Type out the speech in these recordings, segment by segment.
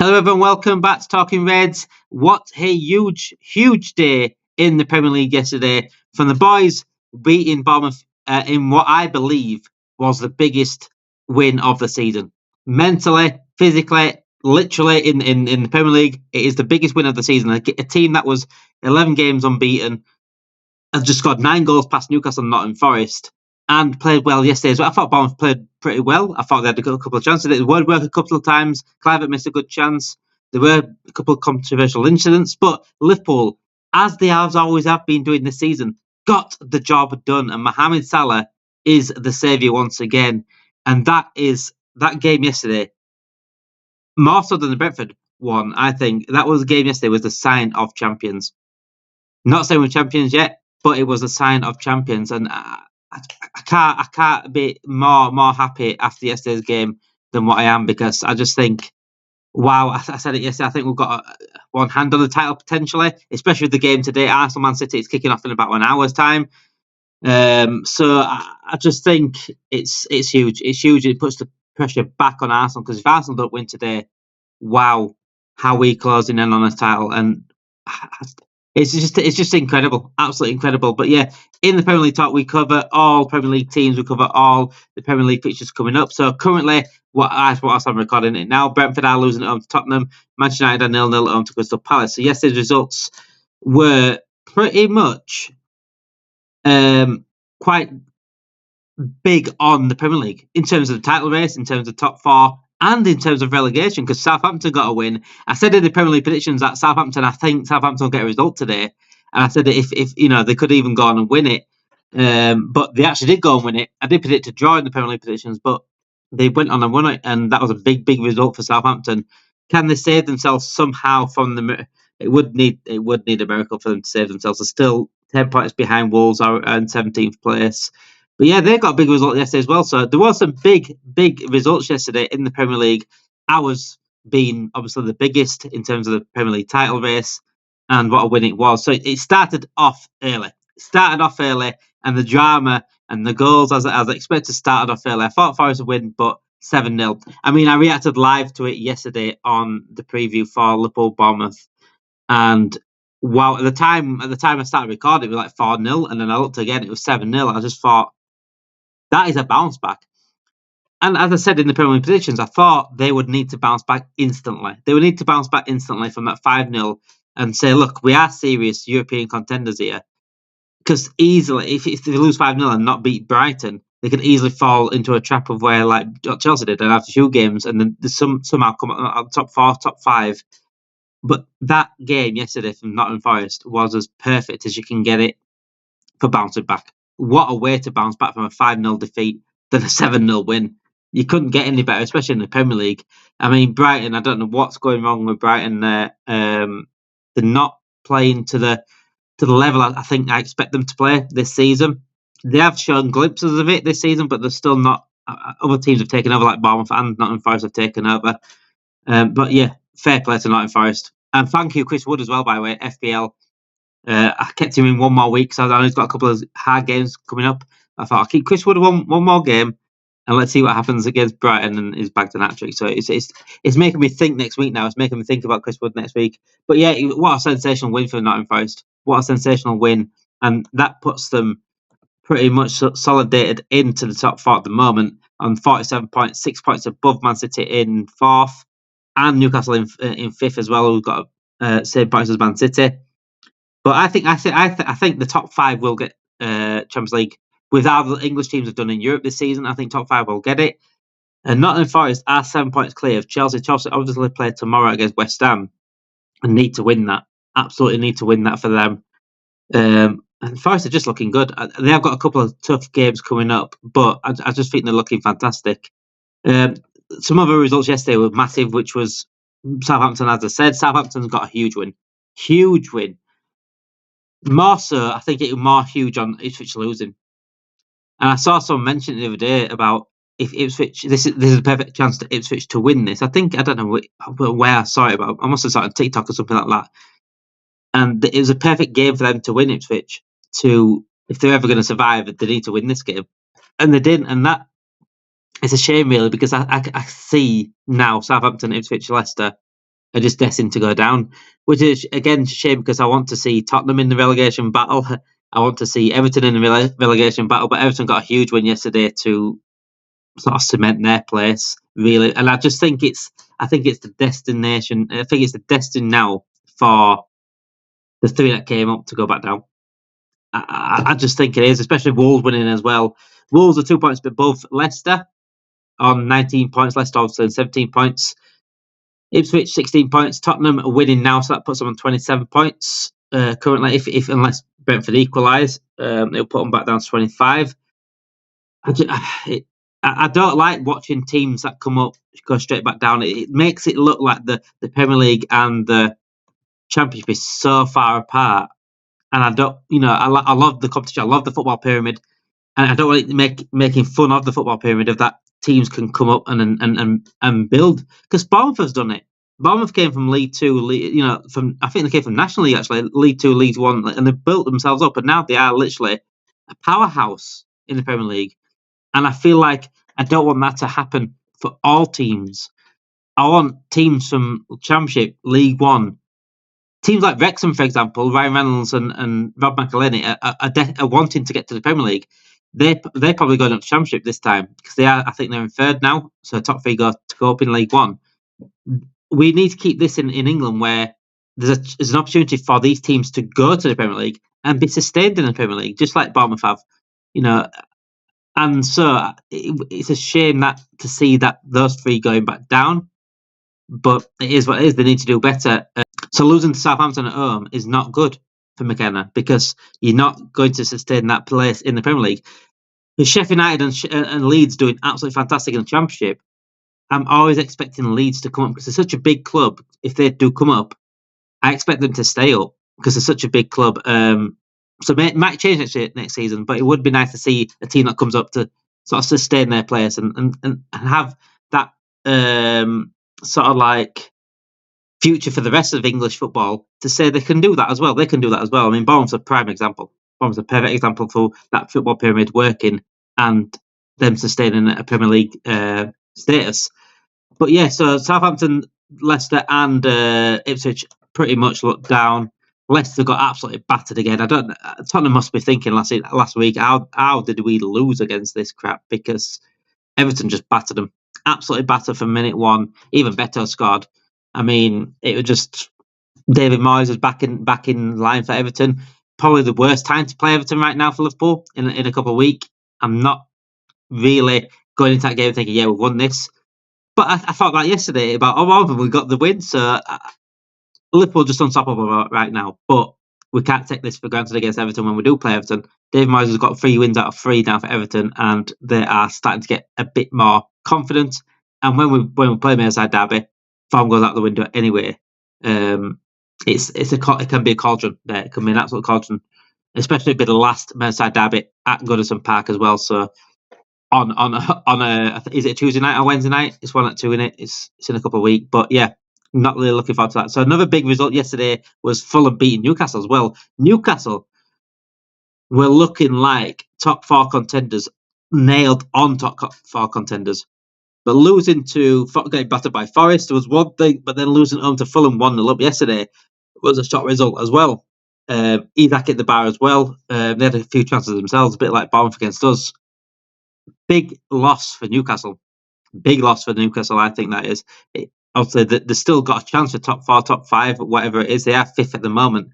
Hello everyone, welcome back to Talking Reds. What a huge day in the Premier League yesterday from the boys beating Bournemouth in what I believe was the biggest win of the season. Mentally, physically, literally in the Premier League, it is the biggest win of the season. A team that was 11 games unbeaten has just scored 9 goals past Newcastle and Nottingham Forest and played well yesterday as well. I thought Bournemouth played pretty well. I thought they had a couple of chances. It would work a couple of times. Clivert missed a good chance. There were a couple of controversial incidents, but Liverpool, as they always have been doing this season, got the job done. And Mohamed Salah is the saviour once again. And that game yesterday, more so than the Brentford one, I think that was the game yesterday was the sign of champions. Not saying we're champions yet, but it was a sign of champions, and I can't be more happy after yesterday's game than what I am, because I just think, wow, I said it yesterday, I think we've got one hand on the title potentially, especially with the game today. Arsenal Man City is kicking off in about an hour's time. So I just think it's huge. It's huge. It puts the pressure back on Arsenal, because if Arsenal don't win today, wow, how we closing in on a title, and it's just incredible, absolutely incredible. But yeah, in the Premier League talk, we cover all Premier League teams, we cover all the Premier League fixtures coming up. So currently, whilst I'm recording it now, Brentford are losing at home to Tottenham, Manchester United are 0-0 at home to Crystal Palace. So yesterday's results were pretty much quite big on the Premier League in terms of the title race, in terms of top four, and in terms of relegation, because Southampton got a win. I said in the Premier League predictions that I think Southampton will get a result today, and I said that if they could even go on and win it, but they actually did go and win it. I did predict a draw in the Premier League predictions, but they went on and won it, and that was a big result for Southampton. Can they save themselves somehow from the? It would need a miracle for them to save themselves. They're still 10 points behind Wolves are in 17th place. But yeah, they got a big result yesterday as well. So there was some big results yesterday in the Premier League. Ours being obviously the biggest in terms of the Premier League title race, and what a win it was. So it started off early. And the drama and the goals, as expected, started off early. I thought Forest would win, but 7-0. I mean, I reacted live to it yesterday on the preview for Liverpool Bournemouth, and wow, at the time I started recording, it was like 4-0, and then I looked again, it was 7-0. I just thought, that is a bounce back. And as I said in the Premier League predictions, I thought they would need to bounce back instantly. They would need to bounce back instantly from that 5-0 and say, look, we are serious European contenders here. Because easily, if they lose 5-0 and not beat Brighton, they could easily fall into a trap of where, like Chelsea did, and after 2 games, and then somehow come out top 4, top 5. But that game yesterday from Nottingham Forest was as perfect as you can get it for bouncing back. What a way to bounce back from a 5-0 defeat than a 7-0 win. You couldn't get any better, especially in the Premier League. I mean, Brighton, I don't know what's going wrong with Brighton there. They're not playing to the level I think I expect them to play this season. They have shown glimpses of it this season, but they're still not. Other teams have taken over, like Bournemouth and Nottingham Forest have taken over. But yeah, fair play to Nottingham Forest. And thank you, Chris Wood, as well, by the way, FPL. I kept him in one more week, so I know he's got a couple of hard games coming up. I thought I'll keep Chris Wood one more game, and let's see what happens against Brighton, and he's bagged an hat-trick. So it's making me think next week now. It's making me think about Chris Wood next week. But yeah, what a sensational win for Nottingham Forest. What a sensational win. And that puts them pretty much solidated into the top 4 at the moment on 47 points, 6 points above Man City in 4th, and Newcastle in 5th as well, who've got same points as Man City. But I think the top 5 will get Champions League. With how the English teams have done in Europe this season, I think top 5 will get it. And Nottingham Forest are 7 points clear of Chelsea. Chelsea obviously play tomorrow against West Ham and need to win that. Absolutely need to win that for them. And Forest are just looking good. They have got a couple of tough games coming up, but I just think they're looking fantastic. Some other results yesterday were massive, which was Southampton, as I said. Southampton's got a huge win. Huge win. More so, I think it was more huge on Ipswich losing. And I saw someone mention the other day about if Ipswich, this is a perfect chance to Ipswich to win this. I don't know where I saw it, but I must have saw it on TikTok or something like that. And it was a perfect game for them to win Ipswich. If they're ever going to survive, they need to win this game. And they didn't. And that it's a shame, really, because I see now Southampton, Ipswich, Leicester are just destined to go down, which is again a shame because I want to see Tottenham in the relegation battle. I want to see Everton in the relegation battle, but Everton got a huge win yesterday to sort of cement their place, really. And I just think I think it's the destination. I think it's the destiny now for the three that came up to go back down. I just think it is, especially Wolves winning as well. Wolves are 2 points above Leicester on 19 points. Leicester obviously on 17 points. Ipswich 16 points. Tottenham are winning now, so that puts them on 27 points currently. If unless Brentford equalise, it'll put them back down to 25. I don't like watching teams that come up go straight back down. It makes it look like the Premier League and the Championship is so far apart. And I don't, I love the competition. I love the football pyramid, and I don't want it making fun of the football pyramid of that teams can come up and build, because Bournemouth has done it. Bournemouth came from League Two, I think they came from National League actually, League Two, League One, and they built themselves up, and now they are literally a powerhouse in the Premier League. And I feel like I don't want that to happen for all teams. I want teams from Championship, League One, teams like Wrexham, for example, Ryan Reynolds and Rob McElhenney are wanting to get to the Premier League. They're probably going up to Championship this time because I think they're in third now, so top three go up in League One. We need to keep this in England, where there's an opportunity for these teams to go to the Premier League and be sustained in the Premier League, just like Bournemouth have, And so it's a shame to see that those three going back down, but it is what it is. They need to do better. So losing to Southampton at home is not good for McKenna, because you're not going to sustain that place in the Premier League. With Sheffield United and Leeds doing absolutely fantastic in the Championship, I'm always expecting Leeds to come up because they're such a big club. If they do come up, I expect them to stay up because they're such a big club. So it might change next season, but it would be nice to see a team that comes up to sort of sustain their players and have that sort of like future for the rest of English football, to say they can do that as well. They can do that as well. I mean, Bournemouth's a prime example. Bournemouth's a perfect example for that football pyramid working and them sustaining a Premier League status. But yeah, so Southampton, Leicester and Ipswich pretty much looked down. Leicester got absolutely battered again. Tottenham must be thinking last week, how did we lose against this crap? Because Everton just battered them. Absolutely battered from minute one. Even Beto scored. I mean, it was just David Moyes was back in line for Everton. Probably the worst time to play Everton right now for Liverpool in a couple of weeks. I'm not really going into that game thinking, yeah, we've won this. But I thought that yesterday about, we got the win. So Liverpool just unstoppable right now. But we can't take this for granted against Everton when we do play Everton. David Moyes has got 3 wins out of 3 now for Everton, and they are starting to get a bit more confident. And when we play Merseyside derby, form goes out the window anyway. It can be a cauldron there. It can be an absolute cauldron, especially the last Merseyside derby at Goodison Park as well. So on a is it a Tuesday night or Wednesday night? It's 1 at 2 in it. It's in a couple of weeks, but yeah, not really looking forward to that. So another big result yesterday was Fulham beating Newcastle as well. Newcastle were looking like top 4 contenders, nailed on top 4 contenders. But losing getting battered by Forest was one thing, but then losing home to Fulham 1-0 up yesterday was a shock result as well. Isak hit the bar as well. They had a few chances themselves, a bit like Bournemouth against us. Big loss for Newcastle. Big loss for Newcastle, I think that is. Obviously, they still got a chance for top 4, top 5, whatever it is. They are 5th at the moment.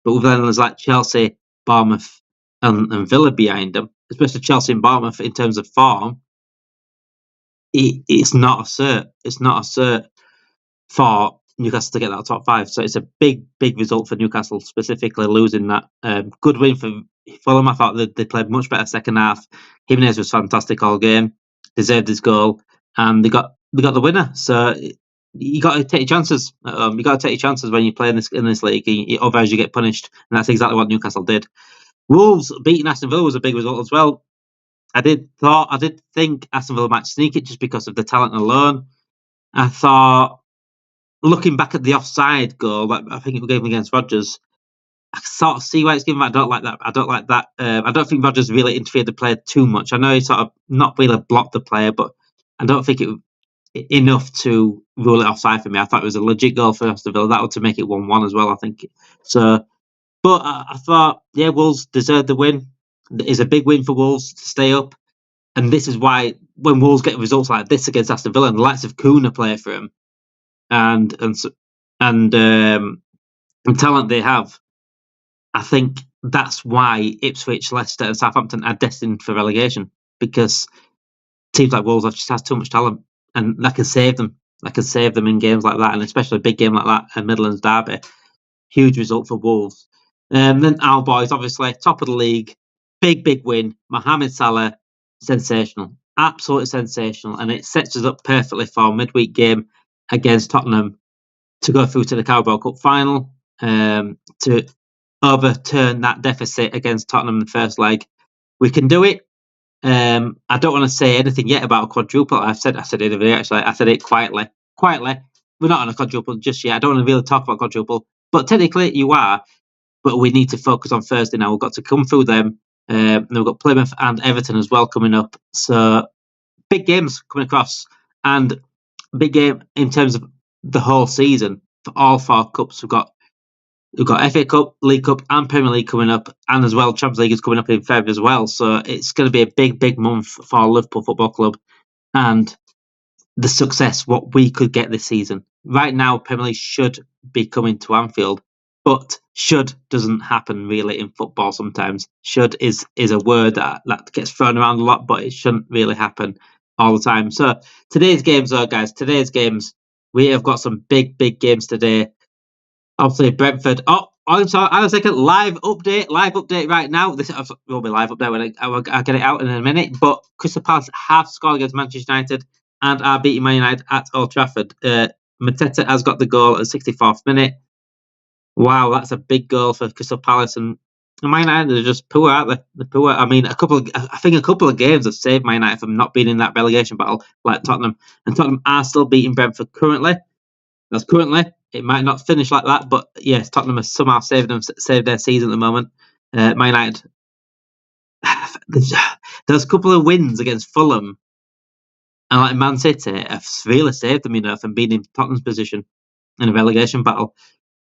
But then there's like Chelsea, Bournemouth, and Villa behind them, especially Chelsea and Bournemouth in terms of form. It's not a cert. It's not a cert for Newcastle to get that top 5. So it's a big result for Newcastle, specifically losing that. Good win for Fulham. I thought they played much better second half. Jimenez was fantastic all game, deserved his goal, and they got the winner. So you got to take your chances. You got to take your chances when you play in this league. Otherwise, you get punished, and that's exactly what Newcastle did. Wolves beating Aston Villa was a big result as well. I did think Aston Villa might sneak it just because of the talent alone. I thought, looking back at the offside goal, I think it gave him against Rodgers, I sort of see why it's given. I don't like that. I don't think Rodgers really interfered the player too much. I know he sort of not really blocked the player, but I don't think enough to rule it offside for me. I thought it was a legit goal for Aston Villa. That would to make it 1-1 as well, I think. So, but I thought, yeah, Wolves deserved the win. It's a big win for Wolves to stay up. And this is why when Wolves get results like this against Aston Villa, and the likes of Kuna play for him, and talent they have, I think that's why Ipswich, Leicester, and Southampton are destined for relegation, because teams like Wolves just has too much talent, and that can save them. That can save them in games like that, and especially a big game like that, a Midlands derby. Huge result for Wolves. Then our boys, obviously, top of the league, big win. Mohamed Salah, sensational, absolutely sensational, and it sets us up perfectly for a midweek game against Tottenham to go through to the Carabao Cup final, to overturn that deficit against Tottenham in the first leg. We can do it. I don't want to say anything yet about a quadruple. I said it in the video, actually. I said it quietly. We're not on a quadruple just yet. I don't want to really talk about quadruple, but technically you are. But we need to focus on Thursday now. We've got to come through them. Then we've got Plymouth and Everton as well coming up. So big games coming across, and big game in terms of the whole season for all 4 cups. We've got FA Cup, League Cup, and Premier League coming up, and as well Champions League is coming up in February as well. So it's going to be a big month for Liverpool Football Club, and the success what we could get this season. Right now, Premier League should be coming to Anfield, but should doesn't happen really in football sometimes. Should is a word that gets thrown around a lot, but it shouldn't really happen all the time. So today's games, though, guys, we have got some big games today. Obviously, Brentford. Oh, I'm sorry. I was like a live update right now. This will be live update when I get it out in a minute. But Crystal Palace have scored against Manchester United and are beating Man United at Old Trafford. Mateta has got the goal at the 64th minute. Wow, that's a big goal for Crystal Palace, and Man United are just poor, aren't they? They're poor. I mean, I think a couple of games have saved Man United from not being in that relegation battle like Tottenham, and Tottenham are still beating Brentford currently. That's currently. It might not finish like that, but yes, Tottenham has somehow saved their season at the moment. Man United, there's a couple of wins against Fulham and like Man City have really saved them, from being in Tottenham's position in a relegation battle.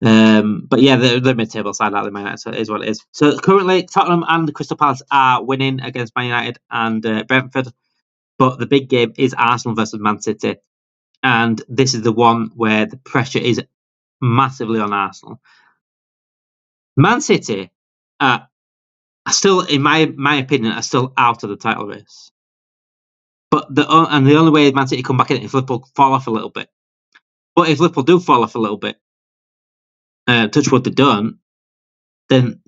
But yeah, they're mid-table side out of Man United, so it is what it is. So currently, Tottenham and Crystal Palace are winning against Man United and Brentford, but the big game is Arsenal versus Man City. And this is the one where the pressure is massively on Arsenal. Man City are still, in my opinion, are still out of the title race. But the only way Man City come back in is if Liverpool fall off a little bit. But if Liverpool do fall off a little bit, touch wood they don't, then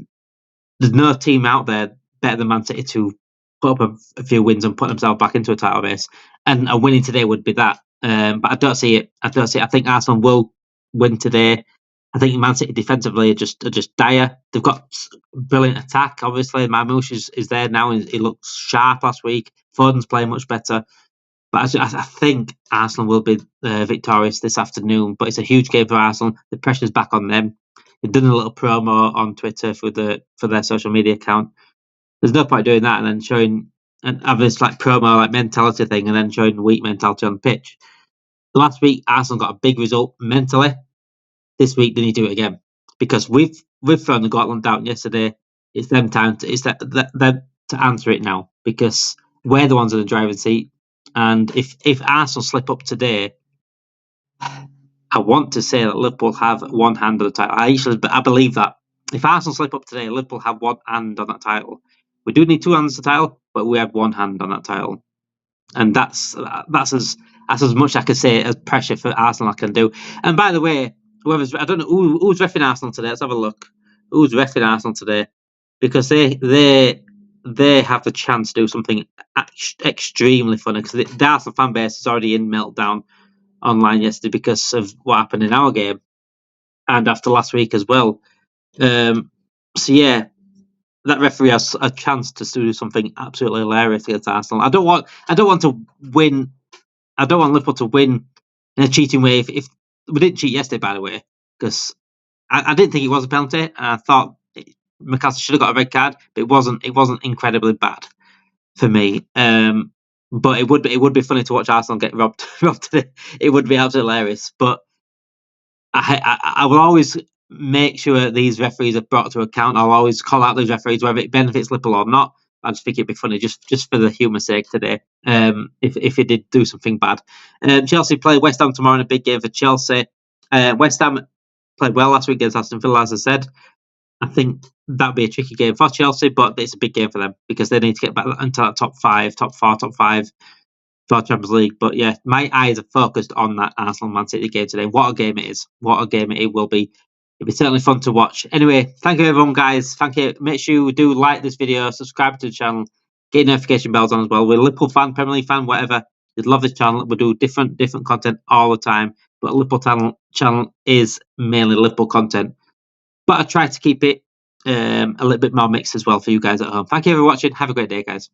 there's no team out there better than Man City to put up a few wins and put themselves back into a title race. And a winning today would be that. But I don't see it. I think Arsenal will win today. I think Man City defensively are just dire. They've got brilliant attack. Obviously, Marmouche is there now. He looks sharp last week. Foden's playing much better. But I think Arsenal will be victorious this afternoon. But it's a huge game for Arsenal. The pressure's back on them. They've done a little promo on Twitter for their social media account. There's no point doing that and then showing and have this like promo like mentality thing and then showing weak mentality on the pitch. Last week Arsenal got a big result mentally. This week they need to do it again because we've thrown the gauntlet down yesterday. It's them time them to answer it now because we're the ones in the driving seat. And if Arsenal slip up today, I want to say that Liverpool have one hand on the title. I believe that. If Arsenal slip up today, Liverpool have one hand on that title. We do need two hands on the title, but we have one hand on that title. And that's as much I can say as pressure for Arsenal I can do. And by the way, I don't know who's reffing Arsenal today. Let's have a look. Who's reffing Arsenal today? Because they have the chance to do something extremely funny. Because the Arsenal fan base is already in meltdown online yesterday because of what happened in our game and after last week as well. So yeah, that referee has a chance to do something absolutely hilarious against Arsenal. I don't want to win. I don't want Liverpool to win in a cheating way. If we didn't cheat yesterday, by the way, because I didn't think it was a penalty, and I thought Newcastle should have got a red card, but it wasn't. It wasn't incredibly bad for me. But it would be funny to watch Arsenal get robbed today. It would be absolutely hilarious. But I will always make sure these referees are brought to account. I'll always call out those referees whether it benefits Liverpool or not. I just think it'd be funny just for the humour's sake today. If it did do something bad. Chelsea play West Ham tomorrow in a big game for Chelsea. West Ham played well last week against Aston Villa, as I said. I think that'd be a tricky game for Chelsea, but it's a big game for them because they need to get back into that top 5, top 4, top 5 for Champions League. But yeah, my eyes are focused on that Arsenal Man City game today. What a game it is! What a game it will be. It'll be certainly fun to watch. Anyway, thank you everyone, guys. Thank you. Make sure you do like this video, subscribe to the channel, get notification bells on as well. We're a Liverpool fan, Premier League fan, whatever. You'd love this channel. We do different content all the time, but Liverpool channel is mainly Liverpool content. But I try to keep it a little bit more mixed as well for you guys at home. Thank you for watching. Have a great day, guys.